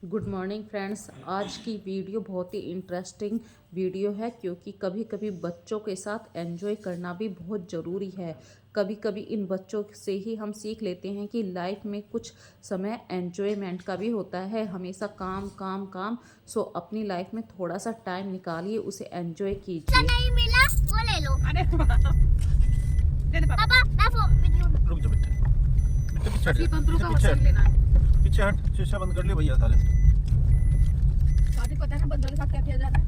Good morning friends. आज की video बहुत ही इंटरेस्टिंग वीडियो है क्योंकि कभी कभी बच्चों के साथ एंजॉय करना भी बहुत ज़रूरी है। कभी कभी इन बच्चों से ही हम सीख लेते हैं कि लाइफ में कुछ समय एंजॉयमेंट का भी होता है। हमेशा काम काम काम। सो अपनी लाइफ में थोड़ा सा टाइम निकालिए, उसे एंजॉय कीजिए। नहीं मिला वो ले लो। अरे दे दे पापा मैं वीडियो रुक जा बेटा। बेटा पीछे हट असली जा। तंत्रों का पीछे वसूल लेना है। पीछे हट। शीशा बंद कर लिया भैया साले। शादी पता है ना बंदों के साथ क्या किया जाता है।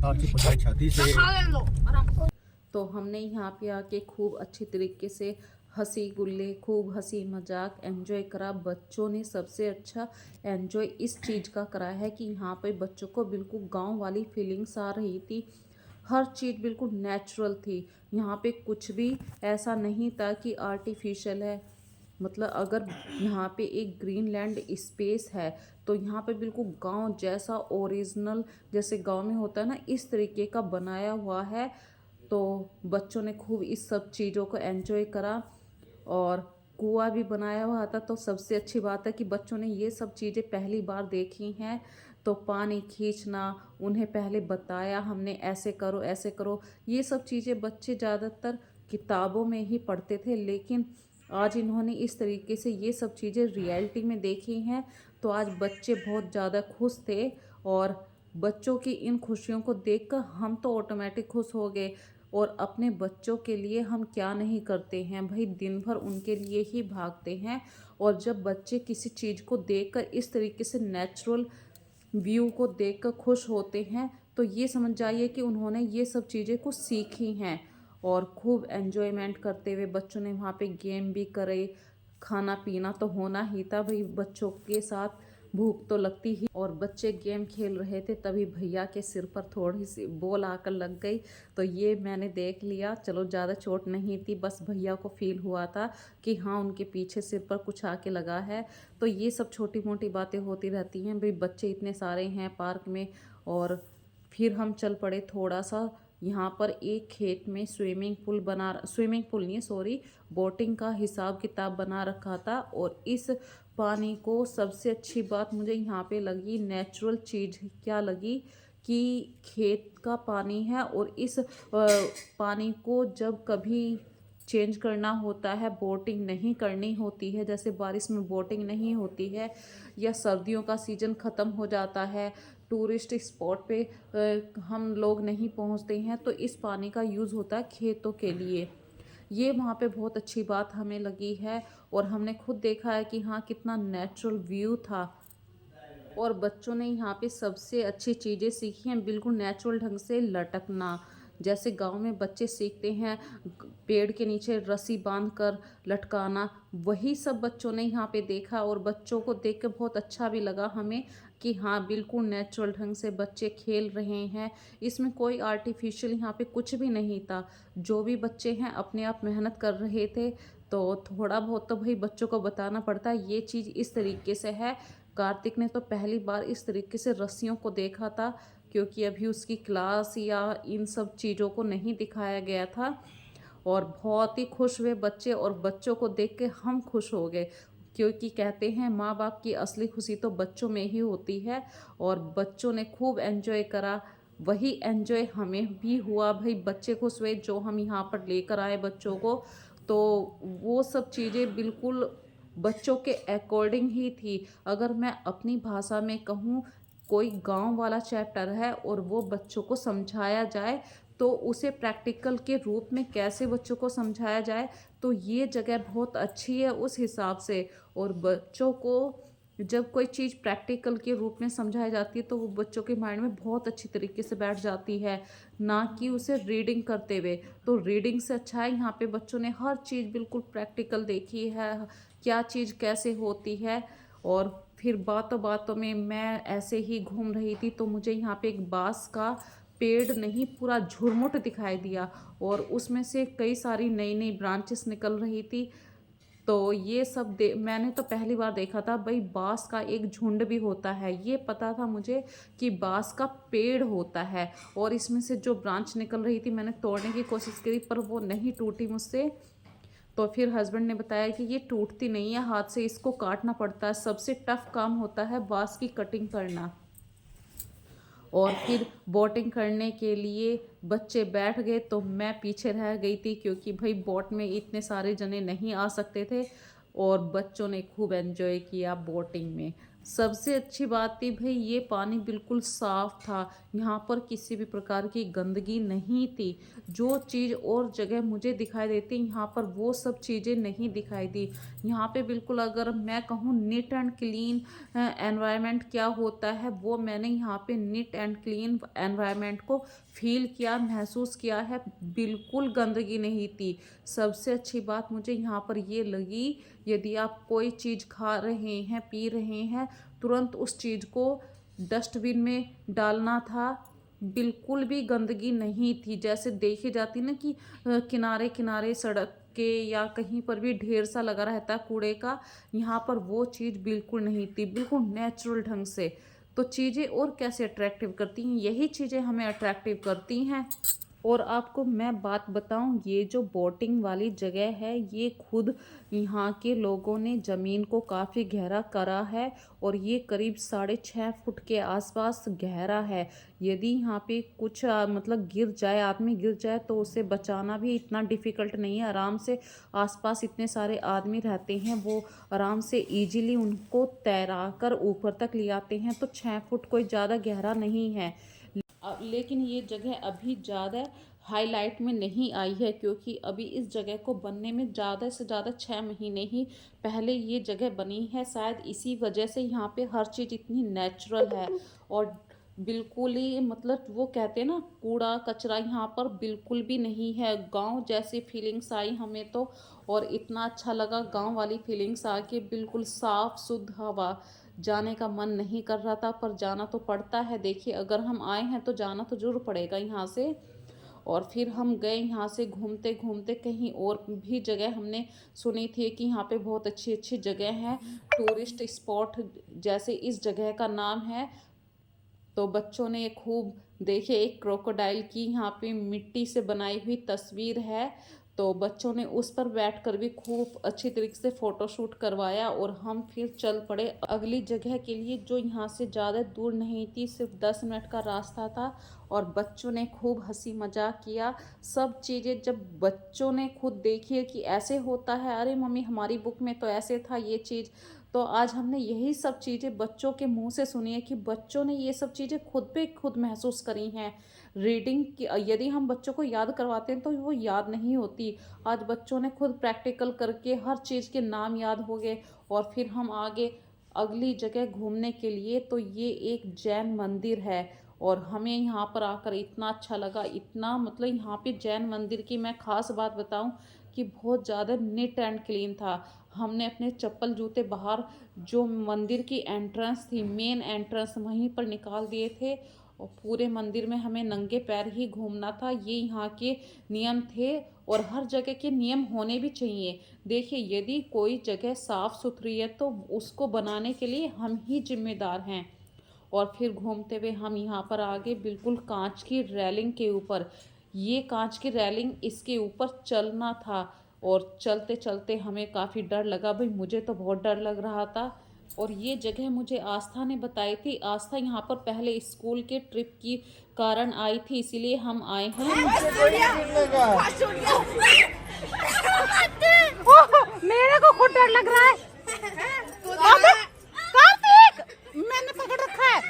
आपकी पकाई छाती से खा ले लो आराम से। तो हमने यहाँ पे आके खूब अच्छी तरीके से हंसी गुल्ले, खूब हंसी मजाक एंजॉय करा। बच्चों ने सबसे अच्छा एंजॉय इस चीज़ का करा है कि यहाँ पे बच्चों को बिल्कुल गांव वाली फीलिंग्स आ रही थी। हर चीज़ बिल्कुल नेचुरल थी। यहाँ पे कुछ भी ऐसा नहीं था कि आर्टिफिशियल है। मतलब अगर यहाँ पे एक ग्रीनलैंड स्पेस है तो यहाँ पे बिल्कुल गांव जैसा ओरिजिनल, जैसे गांव में होता है ना, इस तरीके का बनाया हुआ है। तो बच्चों ने खूब इस सब चीज़ों को एंजॉय करा और कुआं भी बनाया हुआ था। तो सबसे अच्छी बात है कि बच्चों ने ये सब चीज़ें पहली बार देखी हैं। तो पानी खींचना उन्हें पहले बताया हमने, ऐसे करो ऐसे करो। ये सब चीज़ें बच्चे ज़्यादातर किताबों में ही पढ़ते थे, लेकिन आज इन्होंने इस तरीके से ये सब चीज़ें रियलिटी में देखी हैं। तो आज बच्चे बहुत ज़्यादा खुश थे और बच्चों की इन खुशियों को देखकर हम तो ऑटोमेटिक खुश हो गए। और अपने बच्चों के लिए हम क्या नहीं करते हैं भाई, दिन भर उनके लिए ही भागते हैं। और जब बच्चे किसी चीज़ को देखकर इस तरीके से नेचुरल व्यू को देखकर खुश होते हैं तो ये समझ जाइए कि उन्होंने ये सब चीज़ें कुछ सीखी हैं। और खूब एंजॉयमेंट करते हुए बच्चों ने वहाँ पे गेम भी करे। खाना पीना तो होना ही था भाई, बच्चों के साथ भूख तो लगती ही। और बच्चे गेम खेल रहे थे तभी भैया के सिर पर थोड़ी सी बॉल आकर लग गई। तो ये मैंने देख लिया, चलो ज़्यादा चोट नहीं थी, बस भैया को फील हुआ था कि हाँ उनके पीछे सिर पर कुछ आके लगा है। तो ये सब छोटी मोटी बातें होती रहती हैं भाई, बच्चे इतने सारे हैं पार्क में। और फिर हम चल पड़े थोड़ा सा। यहाँ पर एक खेत में स्विमिंग पूल नहीं, सॉरी, बोटिंग का हिसाब किताब बना रखा था। और इस पानी को सबसे अच्छी बात मुझे यहाँ पे लगी, नेचुरल चीज़ क्या लगी कि खेत का पानी है और इस पानी को जब कभी चेंज करना होता है, बोटिंग नहीं करनी होती है, जैसे बारिश में बोटिंग नहीं होती है या सर्दियों का सीज़न ख़त्म हो जाता है, टूरिस्ट स्पॉट पे हम लोग नहीं पहुंचते हैं, तो इस पानी का यूज़ होता है खेतों के लिए। ये वहाँ पे बहुत अच्छी बात हमें लगी है। और हमने खुद देखा है कि हाँ कितना नेचुरल व्यू था। और बच्चों ने यहाँ पे सबसे अच्छी चीज़ें सीखी हैं, बिल्कुल नेचुरल ढंग से लटकना। जैसे गांव में बच्चे सीखते हैं पेड़ के नीचे रस्सी बांध कर लटकाना, वही सब बच्चों ने यहाँ पे देखा। और बच्चों को देख कर बहुत अच्छा भी लगा हमें कि हाँ बिल्कुल नेचुरल ढंग से बच्चे खेल रहे हैं। इसमें कोई आर्टिफिशियल यहाँ पे कुछ भी नहीं था। जो भी बच्चे हैं अपने आप मेहनत कर रहे थे। तो थोड़ा बहुत तो भाई बच्चों को बताना पड़ता है, ये चीज़ इस तरीके से है। कार्तिक ने तो पहली बार इस तरीके से रस्सियों को देखा था क्योंकि अभी उसकी क्लास या इन सब चीज़ों को नहीं दिखाया गया था। और बहुत ही खुश हुए बच्चे और बच्चों को देख के हम खुश हो गए क्योंकि कहते हैं माँ बाप की असली खुशी तो बच्चों में ही होती है। और बच्चों ने खूब एंजॉय करा, वही एंजॉय हमें भी हुआ भाई। बच्चे खुश हुए जो हम यहाँ पर लेकर आए बच्चों को। तो वो सब चीज़ें बिल्कुल बच्चों के अकॉर्डिंग ही थी। अगर मैं अपनी भाषा में कहूँ, कोई गांव वाला चैप्टर है और वो बच्चों को समझाया जाए तो उसे प्रैक्टिकल के रूप में कैसे बच्चों को समझाया जाए, तो ये जगह बहुत अच्छी है उस हिसाब से। और बच्चों को जब कोई चीज़ प्रैक्टिकल के रूप में समझाई जाती है तो वो बच्चों के माइंड में बहुत अच्छी तरीके से बैठ जाती है, ना कि उसे रीडिंग करते हुए। तो रीडिंग से अच्छा है यहाँ पे बच्चों ने हर चीज़ बिल्कुल प्रैक्टिकल देखी है, क्या चीज़ कैसे होती है। और फिर बातों बातों में मैं ऐसे ही घूम रही थी तो मुझे यहाँ पे एक बांस का पेड़ नहीं पूरा झुरमुट दिखाई दिया और उसमें से कई सारी नई नई ब्रांचेस निकल रही थी। तो ये सब मैंने तो पहली बार देखा था भाई, बांस का एक झुंड भी होता है, ये पता था मुझे कि बांस का पेड़ होता है। और इसमें से जो ब्रांच निकल रही थी मैंने तोड़ने की कोशिश करी पर वो नहीं टूटी मुझसे। तो फिर हस्बैंड ने बताया कि ये टूटती नहीं है, हाथ से इसको काटना पड़ता है, सबसे टफ काम होता है बांस की कटिंग करना। और फिर बोटिंग करने के लिए बच्चे बैठ गए तो मैं पीछे रह गई थी, क्योंकि भाई बोट में इतने सारे जने नहीं आ सकते थे और बच्चों ने खूब एंजॉय किया बोटिंग में। सबसे अच्छी बात थी भाई ये पानी बिल्कुल साफ़ था, यहाँ पर किसी भी प्रकार की गंदगी नहीं थी। जो चीज़ और जगह मुझे दिखाई देती यहाँ पर वो सब चीज़ें नहीं दिखाई दी। यहाँ पे बिल्कुल अगर मैं कहूँ नीट एंड क्लीन एनवायरनमेंट क्या होता है, वो मैंने यहाँ पे नीट एंड क्लीन एनवायरनमेंट को फील किया, महसूस किया है। बिल्कुल गंदगी नहीं थी। सबसे अच्छी बात मुझे यहाँ पर ये लगी, यदि आप कोई चीज़ खा रहे हैं, पी रहे हैं, तुरंत उस चीज़ को डस्टबिन में डालना था। बिल्कुल भी गंदगी नहीं थी। जैसे देखी जाती ना कि किनारे किनारे सड़क के या कहीं पर भी ढेर सा लगा रहता है कूड़े का, यहाँ पर वो चीज़ बिल्कुल नहीं थी, बिल्कुल नेचुरल ढंग से। तो चीज़ें और कैसे अट्रैक्टिव करती हैं, यही चीज़ें हमें अट्रैक्टिव करती हैं। और आपको मैं बात बताऊं, ये जो बोटिंग वाली जगह है ये खुद यहाँ के लोगों ने ज़मीन को काफ़ी गहरा करा है और ये करीब 6.5 फुट के आसपास गहरा है। यदि यहाँ पे कुछ मतलब गिर जाए, आदमी गिर जाए, तो उसे बचाना भी इतना डिफ़िकल्ट नहीं है। आराम से आसपास इतने सारे आदमी रहते हैं, वो आराम से इजीली उनको तैरा कर ऊपर तक ले आते हैं। तो 6 फुट कोई ज़्यादा गहरा नहीं है। लेकिन ये जगह अभी ज़्यादा हाईलाइट में नहीं आई है, क्योंकि अभी इस जगह को बनने में ज़्यादा से ज़्यादा 6 महीने ही पहले ये जगह बनी है। शायद इसी वजह से यहाँ पे हर चीज़ इतनी नेचुरल है और बिल्कुल ही मतलब वो कहते हैं ना कूड़ा कचरा यहाँ पर बिल्कुल भी नहीं है। गांव जैसी फीलिंग्स आई हमें तो, और इतना अच्छा लगा गांव वाली फीलिंग्स आके। बिल्कुल साफ़ शुद्ध हवा, जाने का मन नहीं कर रहा था पर जाना तो पड़ता है। देखिए अगर हम आए हैं तो जाना तो जरूर पड़ेगा यहाँ से। और फिर हम गए यहाँ से घूमते घूमते, कहीं और भी जगह हमने सुनी थी कि यहाँ पे बहुत अच्छी अच्छी जगह हैं, टूरिस्ट स्पॉट, जैसे इस जगह का नाम है। तो बच्चों ने खूब देखे, एक क्रोकोडाइल की यहाँ पे मिट्टी से बनाई हुई तस्वीर है, तो बच्चों ने उस पर बैठकर भी खूब अच्छी तरीके से फ़ोटोशूट करवाया। और हम फिर चल पड़े अगली जगह के लिए, जो यहाँ से ज़्यादा दूर नहीं थी, सिर्फ 10 मिनट का रास्ता था। और बच्चों ने खूब हंसी मजाक किया। सब चीज़ें जब बच्चों ने खुद देखी है कि ऐसे होता है, अरे मम्मी हमारी बुक में तो ऐसे था ये चीज़, तो आज हमने यही सब चीज़ें बच्चों के मुंह से सुनी है कि बच्चों ने ये सब चीज़ें खुद पे खुद महसूस करी हैं। रीडिंग की यदि हम बच्चों को याद करवाते हैं तो वो याद नहीं होती। आज बच्चों ने खुद प्रैक्टिकल करके हर चीज़ के नाम याद हो गए। और फिर हम आगे अगली जगह घूमने के लिए, तो ये एक जैन मंदिर है और हमें यहाँ पर आकर इतना अच्छा लगा, इतना मतलब यहाँ पे जैन मंदिर की मैं ख़ास बात बताऊँ कि बहुत ज़्यादा नीट एंड क्लीन था। हमने अपने चप्पल जूते बाहर जो मंदिर की एंट्रेंस थी, मेन एंट्रेंस, वहीं पर निकाल दिए थे। और पूरे मंदिर में हमें नंगे पैर ही घूमना था, ये यहाँ के नियम थे और हर जगह के नियम होने भी चाहिए। देखिए यदि कोई जगह साफ़ सुथरी है तो उसको बनाने के लिए हम ही जिम्मेदार हैं। और फिर घूमते हुए हम यहाँ पर आगे बिल्कुल कांच की रेलिंग के ऊपर, ये कांच की रेलिंग, इसके ऊपर चलना था। और चलते चलते हमें काफ़ी डर लगा, भाई मुझे तो बहुत डर लग रहा था। और ये जगह मुझे आस्था ने बताई थी। आस्था यहाँ पर पहले स्कूल के ट्रिप की कारण आई थी, इसीलिए हम आए हैं। मेरे को खुद डर लग रहा है। कार्तिक, मैंने पकड़ रखा है।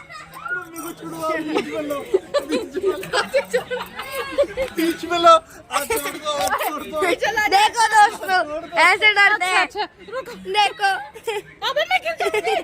बीच में लो। देखो दोस्तों, ऐसे डरते हैं। देखो, अबे मैं गिर जाऊंगी।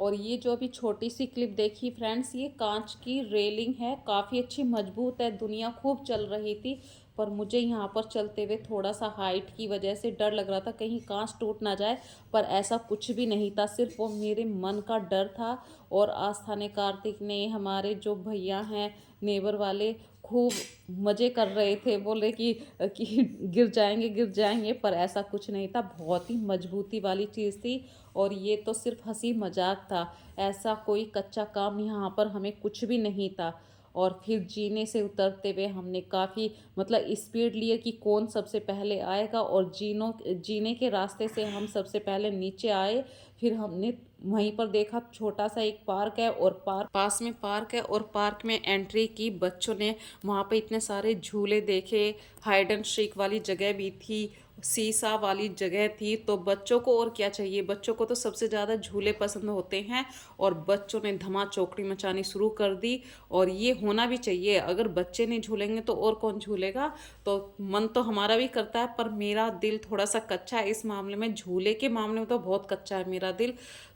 और ये जो अभी छोटी सी क्लिप देखी फ्रेंड्स, ये कांच की रेलिंग है, काफ़ी अच्छी मजबूत है। दुनिया खूब चल रही थी पर मुझे यहाँ पर चलते हुए थोड़ा सा हाइट की वजह से डर लग रहा था कहीं कांच टूट ना जाए, पर ऐसा कुछ भी नहीं था, सिर्फ वो मेरे मन का डर था। और आस्था ने, कार्तिक ने, हमारे जो भैया हैं नेबर वाले, खूब मज़े कर रहे थे, बोले कि गिर जाएंगे, पर ऐसा कुछ नहीं था, बहुत ही मजबूती वाली चीज़ थी। और ये तो सिर्फ हंसी मजाक था, ऐसा कोई कच्चा काम यहाँ पर हमें कुछ भी नहीं था। और फिर जीने से उतरते हुए हमने काफ़ी मतलब स्पीड लिए कि कौन सबसे पहले आएगा, और जीने के रास्ते से हम सबसे पहले नीचे आए। फिर हमने वहीं पर देखा छोटा सा एक पार्क है, और पास में पार्क है, और पार्क में एंट्री की। बच्चों ने वहाँ पे इतने सारे झूले देखे, हाइड एंड सीक वाली जगह भी थी, सीसा वाली जगह थी। तो बच्चों को और क्या चाहिए, बच्चों को तो सबसे ज़्यादा झूले पसंद होते हैं, और बच्चों ने धमा चौकड़ी मचानी शुरू कर दी। और ये होना भी चाहिए, अगर बच्चे नहीं झूलेंगे तो और कौन झूलेगा। तो मन तो हमारा भी करता है, पर मेरा दिल थोड़ा सा कच्चा है इस मामले में, झूले के मामले में तो बहुत कच्चा है मेरा दिल।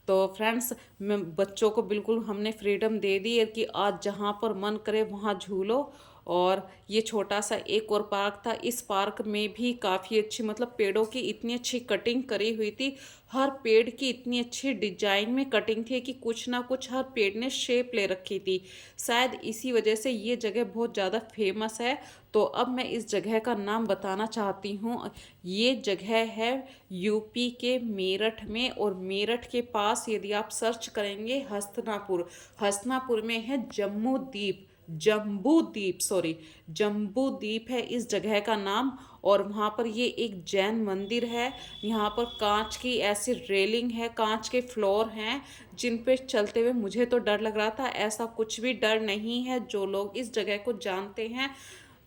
तो फ्रेंड्स, मैं बच्चों को बिल्कुल हमने फ्रीडम दे दी है कि आज जहाँ पर मन करे वहाँ झूलो। और ये छोटा सा एक और पार्क था, इस पार्क में भी काफ़ी अच्छी मतलब पेड़ों की इतनी अच्छी कटिंग करी हुई थी, हर पेड़ की इतनी अच्छी डिजाइन में कटिंग थी कि कुछ ना कुछ हर पेड़ ने शेप ले रखी थी। शायद इसी वजह से ये जगह बहुत ज़्यादा फेमस है। तो अब मैं इस जगह का नाम बताना चाहती हूँ। ये जगह है यूपी के मेरठ में, और मेरठ के पास यदि आप सर्च करेंगे हस्तिनापुर में है जम्बू द्वीप है इस जगह का नाम। और वहाँ पर ये एक जैन मंदिर है, यहाँ पर कांच की ऐसी रेलिंग है, कांच के फ्लोर हैं जिन पे चलते हुए मुझे तो डर लग रहा था, ऐसा कुछ भी डर नहीं है। जो लोग इस जगह को जानते हैं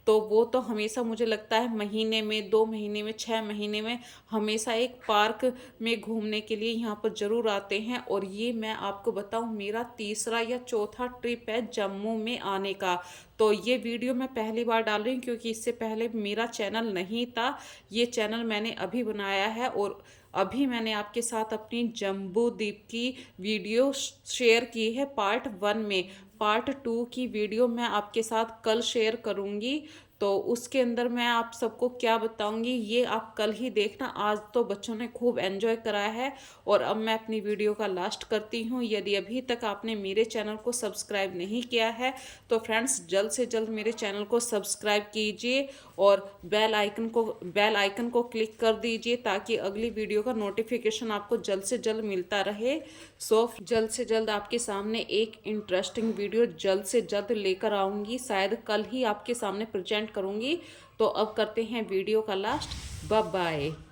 तो वो तो हमेशा मुझे लगता है महीने में, 2 महीने में, 6 महीने में हमेशा एक पार्क में घूमने के लिए यहाँ पर ज़रूर आते हैं। और ये मैं आपको बताऊँ, मेरा तीसरा या चौथा ट्रिप है जम्मू में आने का। तो ये वीडियो मैं पहली बार डाल रही हूँ क्योंकि इससे पहले मेरा चैनल नहीं था, ये चैनल मैंने अभी बनाया है। और अभी मैंने आपके साथ अपनी जम्बू द्वीप की वीडियो शेयर की है पार्ट 1 में। पार्ट 2 की वीडियो मैं आपके साथ कल शेयर करूँगी, तो उसके अंदर मैं आप सबको क्या बताऊंगी ये आप कल ही देखना। आज तो बच्चों ने खूब एंजॉय कराया है। और अब मैं अपनी वीडियो का लास्ट करती हूँ। यदि अभी तक आपने मेरे चैनल को सब्सक्राइब नहीं किया है तो फ्रेंड्स जल्द से जल्द मेरे चैनल को सब्सक्राइब कीजिए, और बेल आइकन को क्लिक कर दीजिए ताकि अगली वीडियो का नोटिफिकेशन आपको जल्द से जल्द मिलता रहे। सो जल्द से जल्द आपके सामने एक इंटरेस्टिंग वीडियो जल्द से जल्द लेकर आऊँगी, शायद कल ही आपके सामने प्रेजेंट करूँगी। तो अब करते हैं वीडियो का लास्ट। Bye bye.